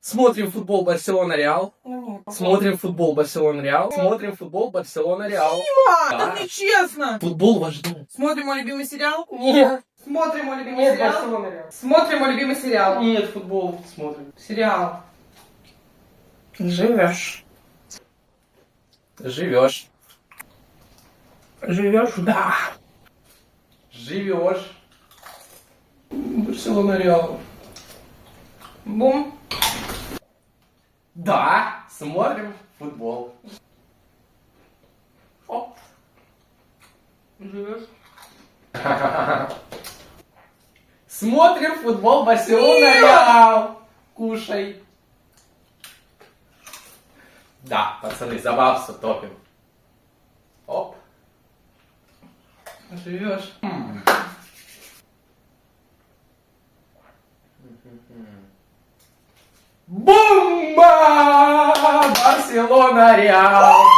Смотрим футбол Барселона-Реал. Ну, нет. Смотрим футбол Барселона-Реал. Смотрим футбол Барселона-Реал. Дима, Да. это нечестно. Футбол ваш дом. Смотрим мой любимый сериал? Нет. Смотрим мой любимый Нет, сериал? Барселона-Реал. Смотрим мой любимый сериал? Нет, футбол смотрим. Сериал. Живешь. Живешь. Живешь? Да. Живешь. Барселона-Реал. Бум. Да, смотрим футбол. Оп. Живешь? Смотрим футбол Барселона-Реал. Кушай. Да, пацаны, за бабсу топим. Оп. Живешь? Бомба! Барселона-Реал.